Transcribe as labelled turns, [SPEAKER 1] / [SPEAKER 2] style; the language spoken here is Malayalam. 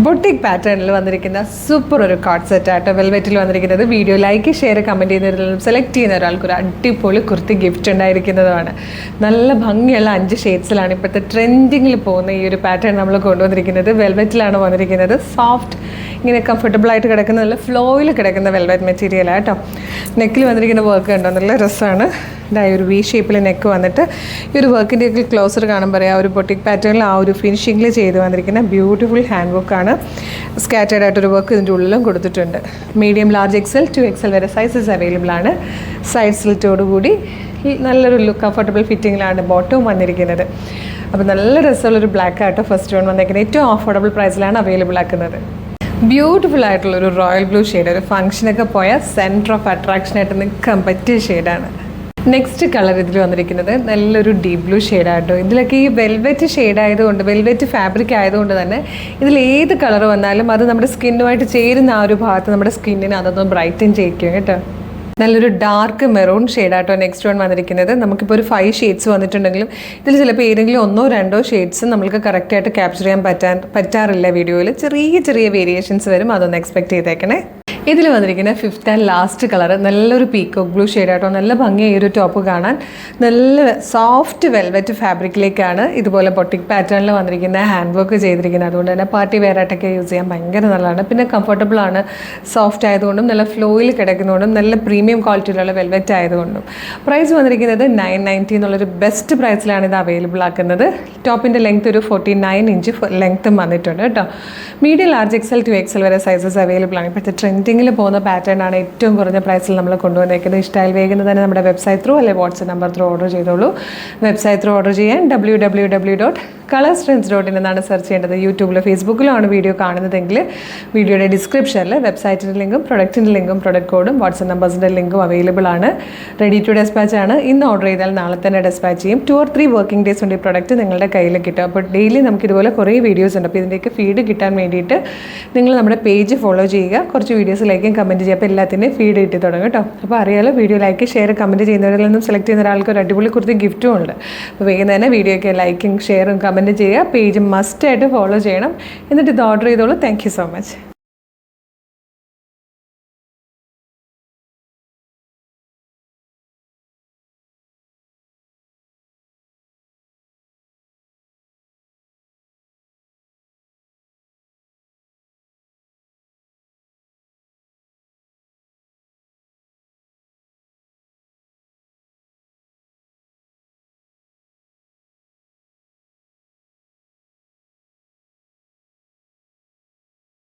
[SPEAKER 1] ബൊട്ടിക് പാറ്റേണിൽ വന്നിരിക്കുന്ന സൂപ്പർ ഒരു കോട്ട് സെറ്റ് ആട്ടോ വെൽവെറ്റിൽ വന്നിരിക്കുന്നത്. വീഡിയോ ലൈക്ക് ഷെയർ കമൻറ്റ് ചെയ്യുന്നവരിലും സെലക്ട് ചെയ്യുന്ന ഒരാൾക്ക് ഒരു അടിപൊളി കുർത്തി ഗിഫ്റ്റ് ഉണ്ടായിരിക്കുന്നതുമാണ്. നല്ല ഭംഗിയുള്ള 5 ഷെയ്ഡ്സിലാണ് ഇപ്പോഴത്തെ ട്രെൻഡിങ്ങിൽ പോകുന്ന ഈ ഒരു പാറ്റേൺ നമ്മൾ കൊണ്ടുവന്നിരിക്കുന്നത്. വെൽവെറ്റിലാണ് വന്നിരിക്കുന്നത്. സോഫ്റ്റ് ഇങ്ങനെ കംഫർട്ടബിൾ ആയിട്ട് കിടക്കുന്ന നല്ല ഫ്ലോയിൽ കിടക്കുന്ന വെൽവെറ്റ് മെറ്റീരിയലാണ് കേട്ടോ. നെക്കിൽ വന്നിരിക്കുന്ന വർക്ക് കണ്ടോ, നല്ല രസമാണ്. ഇതായി ഒരു വി ഷേപ്പിൽ നെക്ക് വന്നിട്ട് ഈ ഒരു വർക്കിൻ്റെ ക്ലോസർ കാണുമ്പോൾ പറയാം ഒരു ബൊട്ടിക് പാറ്റേണിൽ ആ ഒരു ഫിനിഷിങ്ങിൽ ചെയ്ത് വന്നിരിക്കുന്ന ബ്യൂട്ടിഫുൾ ഹാൻഡ് വർക്കാണ്. സ്കാറ്റേഡ് ആയിട്ടൊരു വർക്ക് ഇതിൻ്റെ ഉള്ളിലും കൊടുത്തിട്ടുണ്ട്. മീഡിയം, ലാർജ്, എക്സൽ, 2XL വരെ സൈസസ് അവൈലബിൾ ആണ്. സൈഡ് സ്ലിറ്റോടുകൂടി നല്ലൊരു കംഫർട്ടബിൾ ഫിറ്റിങ്ങിലാണ് ബോട്ടവും വന്നിരിക്കുന്നത്. അപ്പോൾ നല്ല രസമുള്ളൊരു ബ്ലാക്ക് ആട്ടോ ഫസ്റ്റ് വൺ വന്നിരിക്കുന്നത്. ഏറ്റവും അഫോർഡബിൾ പ്രൈസിലാണ് അവൈലബിൾ ആക്കുന്നത്. ബ്യൂട്ടിഫുൾ ആയിട്ടുള്ളൊരു റോയൽ ബ്ലൂ ഷെയ്ഡ്, ഒരു ഫംഗ്ഷനൊക്കെ പോയാൽ സെൻറ്റർ ഓഫ് അട്രാക്ഷനായിട്ട് നിൽക്കാൻ പറ്റിയ ഷെയ്ഡാണ്. നെക്സ്റ്റ് കളർ ഇതിൽ വന്നിരിക്കുന്നത് നല്ലൊരു ഡീപ് ബ്ലൂ ഷെയ്ഡായിട്ടോ. ഇതിലൊക്കെ ഈ വെൽവെറ്റ് ഷെയ്ഡ് ആയതുകൊണ്ട്, വെൽവെറ്റ് ഫാബ്രിക് ആയതുകൊണ്ട് തന്നെ ഇതിൽ ഏത് കളർ വന്നാലും അത് നമ്മുടെ സ്കിന്നുമായിട്ട് ചേരുന്ന ആ ഒരു ഭാഗത്ത് നമ്മുടെ സ്കിന്നിനെ അതൊന്ന് ബ്രൈറ്റൻ ചെയ്യിക്കും കേട്ടോ. നല്ലൊരു ഡാർക്ക് മെറൂൺ ഷെയ്ഡായിട്ടോ നെക്സ്റ്റ് വൺ വന്നിരിക്കുന്നത്. നമുക്കിപ്പോൾ ഒരു 5 ഷെയ്ഡ്സ് വന്നിട്ടുണ്ടെങ്കിലും ഇതിൽ ചിലപ്പോൾ ഏതെങ്കിലും 1-2 ഷെയ്ഡ്സ് നമ്മൾക്ക് കറക്റ്റായിട്ട് ക്യാപ്ചർ ചെയ്യാൻ പറ്റാറില്ല വീഡിയോയിൽ. ചെറിയ വേരിയേഷൻസ് വരും, അതൊന്ന് എക്സ്പെക്ട് ചെയ്തേക്കണേ. ഇതിൽ വന്നിരിക്കുന്ന 5th ആൻഡ് ലാസ്റ്റ് കളർ നല്ലൊരു പീക്കോക്ക് ബ്ലൂ ഷെയ്ഡായിട്ടോ. നല്ല ഭംഗിയായി ഒരു ടോപ്പ് കാണാൻ. നല്ല സോഫ്റ്റ് വെൽവെറ്റ് ഫാബ്രിക്കിലേക്കാണ് ഇതുപോലെ ബൊട്ടിക് പാറ്റേണിൽ വന്നിരിക്കുന്ന ഹാൻഡ് വർക്ക് ചെയ്തിരിക്കുന്നത്. അതുകൊണ്ട് തന്നെ പാർട്ടി വെയർ ആയിട്ടൊക്കെ യൂസ് ചെയ്യാൻ ഭയങ്കര നല്ലതാണ്. പിന്നെ കംഫർട്ടബിൾ ആണ്, സോഫ്റ്റ് ആയതുകൊണ്ടും നല്ല ഫ്ലോയിൽ കിടക്കുന്നതുകൊണ്ടും നല്ല പ്രീമിയം ക്വാളിറ്റിയിലുള്ള വെൽവെറ്റ് ആയതുകൊണ്ടും. പ്രൈസ് വന്നിരിക്കുന്നത് 990 എന്നുള്ളൊരു ബെസ്റ്റ് പ്രൈസിലാണ് ഇത് അവൈലബിൾ ആക്കുന്നത്. ടോപ്പിൻ്റെ ലെങ്ത് ഒരു 49 ഇഞ്ച് ലെങ്ത്തും വന്നിട്ടുണ്ട് കേട്ടോ. മീഡിയം, ലാർജ്, എക്സൽ, 2XL വരെ സൈസസ് അവൈലബിൾ ആണ്. ഇപ്പോഴത്തെ ട്രെൻഡിങ്ങിൽ പോകുന്ന പാറ്റേൺ ആണ് ഏറ്റവും കുറഞ്ഞ പ്രൈസിൽ നമ്മൾ കൊണ്ടുവന്നേക്കുന്നത്. ഇഷ്ടമായി വേഗം തന്നെ നമ്മുടെ വെബ്സൈറ്റ് ത്രൂ അല്ലെങ്കിൽ വാട്സ്ആപ്പ് നമ്പർ ത്രൂ ഓർഡർ ചെയ്തോളൂ. വെബ്സൈറ്റ് ത്രൂ ഓർഡർ ചെയ്യാൻ www.colorstrends.in എന്നാണ് സെർച്ച് ചെയ്യേണ്ടത്. യൂട്യൂബിലോ ഫേസ്ബുക്കിലോ ആണ് വീഡിയോ കാണുന്നതെങ്കിൽ വീഡിയോയുടെ ഡിസ്ക്രിപ്ഷനിൽ വെബ്സൈറ്റിൻ്റെ ലിങ്കും പ്രൊഡക്റ്റിൻ്റെ ലിങ്കും പ്രൊഡക്റ്റ് കോഡും വാട്സ്ആപ്പ് നമ്പേഴ്സിൻ്റെ ലിങ്കും അവൈലബിൾ ആണ്. റെഡി ടു ഡെസ്പാച്ച് ആണ്. ഇന്ന് ഓർഡർ ചെയ്താൽ നാളെ തന്നെ ഡെസ്പാച്ച് ചെയ്യും. 2 or 3 വർക്കിംഗ് ഡേയ്സ് കൊണ്ട് ഈ പ്രൊഡക്റ്റ് നിങ്ങളുടെ കയ്യിൽ കിട്ടും. അപ്പോൾ ഡെയിലി നമുക്ക് ഇതുപോലെ കുറേ വീഡിയോസ് ഉണ്ട്. അപ്പോൾ ഇതിൻ്റെയൊക്കെ ഫീഡ് കിട്ടാൻ വേണ്ടിയിട്ട് നിങ്ങൾ നമ്മുടെ പേജ് ഫോളോ ചെയ്യുക. കുറച്ച് വീഡിയോസ് ലൈക്കും കമൻറ്റ് ചെയ്യുക. അപ്പോൾ എല്ലാത്തിൻ്റെയും ഫീഡ് കിട്ടി തുടങ്ങും കേട്ടോ. അപ്പോൾ അറിയാലോ, വീഡിയോ ലൈക്ക് ഷെയർ കമൻറ്റ് ചെയ്യുന്നവരിൽ നിന്നും സെലക്ട് ചെയ്യുന്ന ഒരാൾക്ക് ഒരു അടിപൊളി കുറിച്ച് ഗിഫ്റ്റും ഉണ്ട്. അപ്പോൾ വേഗം തന്നെ വീഡിയോയ്ക്ക് ലൈക്കും ഷെയറും കമൻറ്റ് ചെയ്യുക. പേജ് മസ്റ്റായിട്ട് ഫോളോ ചെയ്യണം. എന്നിട്ട് ഇത് ഓർഡർ ചെയ്തോളൂ. Thank you so much.